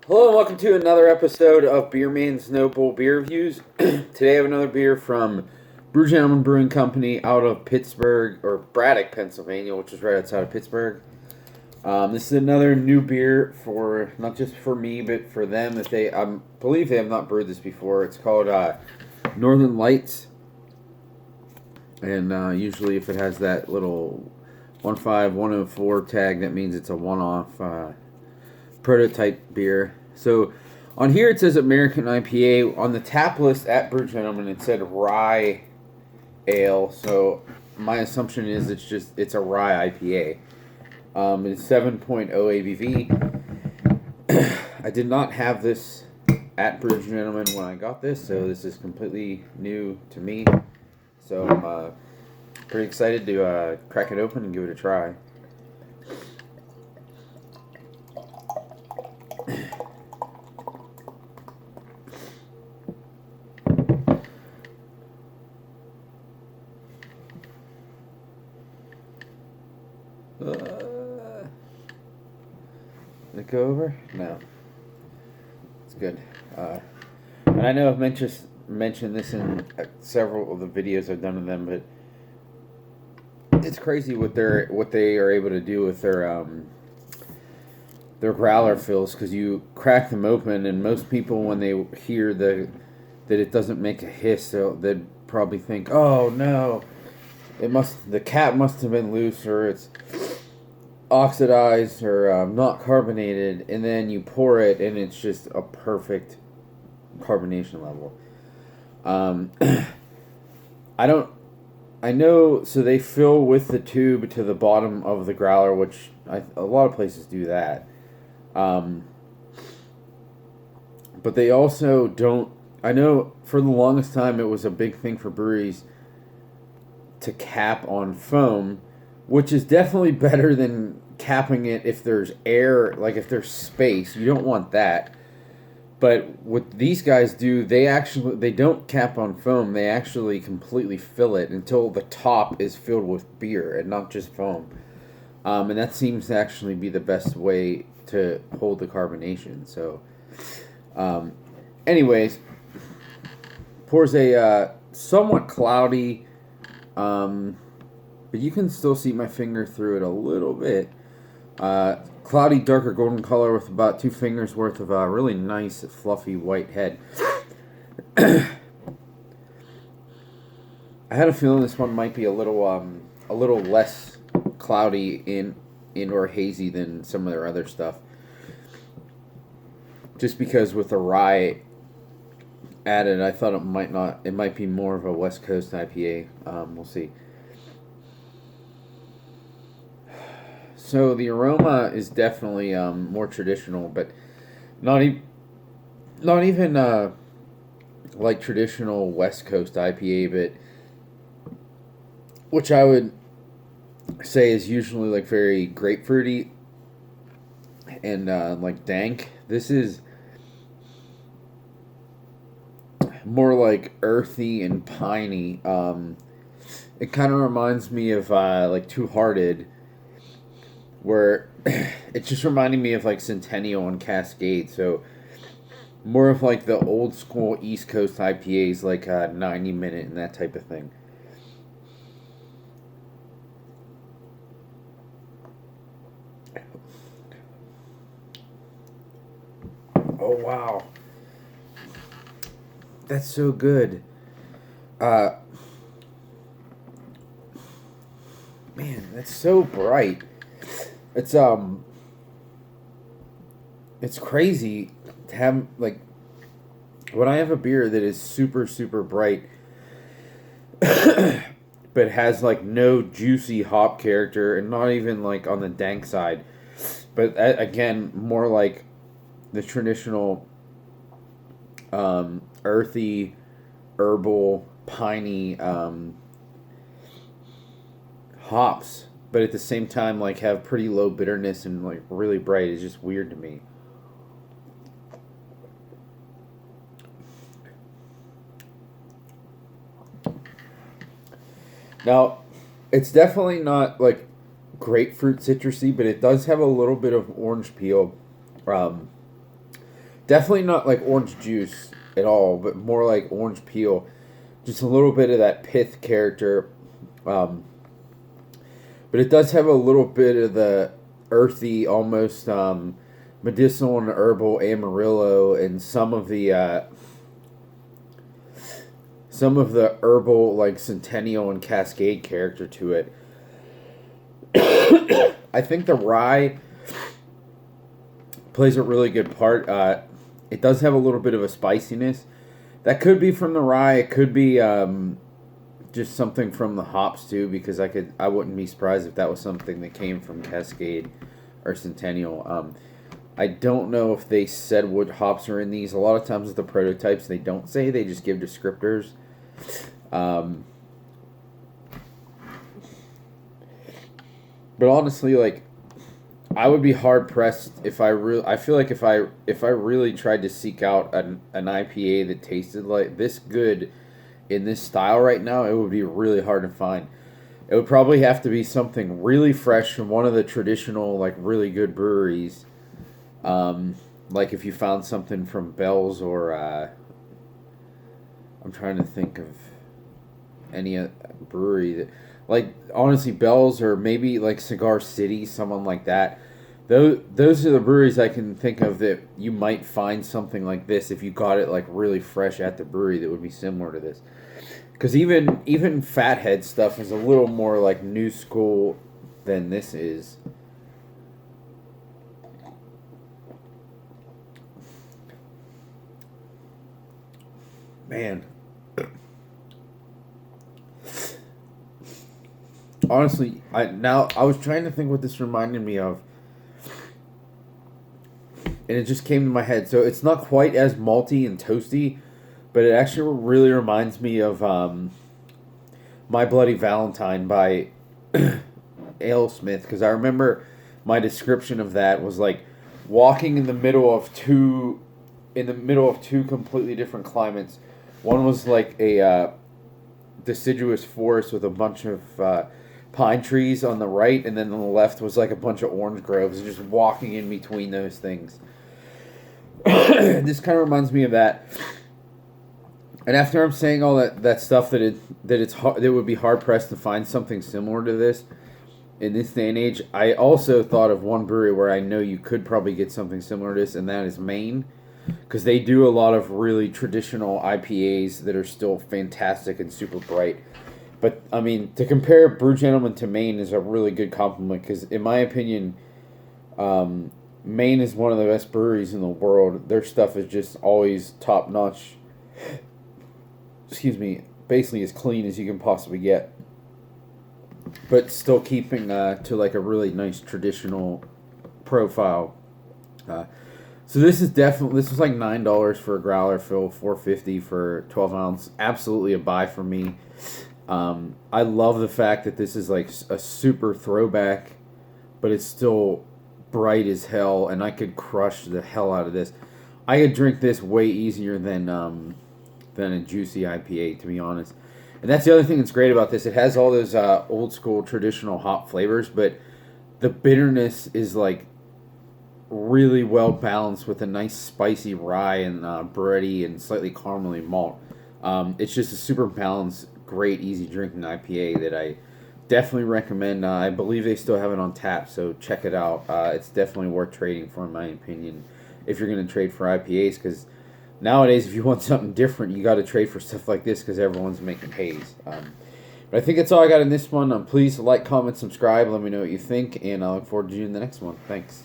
Hello and welcome to another episode of Beer Man's Noble Beer Reviews. Today I have another beer from Brew Gentleman Brewing Company out of Pittsburgh, or Braddock, Pennsylvania, which is right outside of Pittsburgh. This is another new beer for, not just for me, but for them. That they, I believe they have not brewed this before. It's called Northern Lights. And usually if it has that little 15104 tag, that means it's a one-off prototype beer. So on here it says American IPA. On the tap list at Brew Gentleman it said Rye Ale. So my assumption is it's a Rye IPA. It's 7.0 ABV. I did not have this at Brew Gentleman when I got this, so this is completely new to me. So I'm pretty excited to crack it open and give it a try. Did it go over? No. It's good. And I know I've mentioned this in several of the videos I've done of them, but it's crazy what they are able to do with their growler fills, because you crack them open, and most people when they hear that it doesn't make a hiss, they'd probably think, "Oh no, the cap must have been loose, or it's oxidized, or not carbonated," and then you pour it and it's just a perfect carbonation level. I know, so they fill with the tube to the bottom of the growler, which a lot of places do that. But they also don't, I know for the longest time it was a big thing for breweries to cap on foam, which is definitely better than capping it if there's air, like if there's space. You don't want that. But what these guys do, they don't cap on foam. They actually completely fill it until the top is filled with beer and not just foam. And that seems to actually be the best way to hold the carbonation. So, anyways, pours a somewhat cloudy, but you can still see my finger through it a little bit. Cloudy, darker golden color with about 2 fingers worth of a really nice, fluffy white head. I had a feeling this one might be a little less cloudy in or hazy than some of their other stuff. Just because with the rye added, I thought it might be more of a West Coast IPA. We'll see. So the aroma is definitely more traditional, but not even like traditional West Coast IPA, but which I would say is usually like very grapefruity and like dank. This is more like earthy and piney. It kind of reminds me of like Two Hearted, where it's just reminding me of like Centennial and Cascade. So more of like the old school East Coast IPAs, like 90 Minute and that type of thing. Oh wow, that's so good. Uh, Man, that's so bright. It's it's crazy to have, like, when I have a beer that is super super bright but has like no juicy hop character and not even like on the dank side, but again more like the traditional earthy, herbal, piney hops, but at the same time like have pretty low bitterness and like really bright, is just weird to me. Now, it's definitely not like grapefruit citrusy, but it does have a little bit of orange peel. Um, Definitely not like orange juice at all, but more like orange peel. Just a little bit of that pith character. But it does have a little bit of the earthy, almost medicinal and herbal Amarillo, and some of the herbal like Centennial and Cascade character to it. I think the rye plays a really good part. It does have a little bit of a spiciness. That could be from the rye. It could be just something from the hops too, because I wouldn't be surprised if that was something that came from Cascade or Centennial. I don't know if they said what hops are in these. A lot of times with the prototypes, they don't say. They just give descriptors. But honestly, like, I would be hard pressed if I feel like if I really tried to seek out an IPA that tasted like this good in this style right now, it would be really hard to find. It would probably have to be something really fresh from one of the traditional, like, really good breweries. Like if you found something from Bell's or I'm trying to think of any brewery that, like, honestly, Bell's or maybe like Cigar City, someone like that. Those are the breweries I can think of that you might find something like this if you got it like really fresh at the brewery that would be similar to this. Because even Fathead stuff is a little more like new school than this is. Man. Honestly, I was trying to think what this reminded me of. And it just came to my head. So it's not quite as malty and toasty, but it actually really reminds me of My Bloody Valentine by Alesmith. Because I remember my description of that was like walking in the middle of two completely different climates. One was like a deciduous forest with a bunch of pine trees on the right, and then on the left was like a bunch of orange groves, and just walking in between those things. This kind of reminds me of that. And after I'm saying all that stuff, that it would be hard pressed to find something similar to this in this day and age, I also thought of one brewery where I know you could probably get something similar to this, and that is Maine. Because they do a lot of really traditional IPAs that are still fantastic and super bright. But, I mean, to compare Brew Gentleman to Maine is a really good compliment. Because, in my opinion, Maine is one of the best breweries in the world. Their stuff is just always top-notch. Excuse me. Basically as clean as you can possibly get. But still keeping to, like, a really nice traditional profile. So this was like $9 for a growler fill, $4.50 for 12 ounce. Absolutely a buy for me. I love the fact that this is like a super throwback, but it's still bright as hell, and I could crush the hell out of this. I could drink this way easier than a juicy IPA, to be honest. And that's the other thing that's great about this. It has all those old school traditional hop flavors, but the bitterness is like really well balanced with a nice spicy rye and bready and slightly caramely malt. It's just a super balanced, great, easy drinking IPA that I definitely recommend. I believe they still have it on tap, so check it out. It's definitely worth trading for, in my opinion, if you're going to trade for IPAs, because nowadays, if you want something different, you got to trade for stuff like this because everyone's making haze. But I think that's all I got in this one. Please like, comment, subscribe. Let me know what you think, and I look forward to you in the next one. Thanks.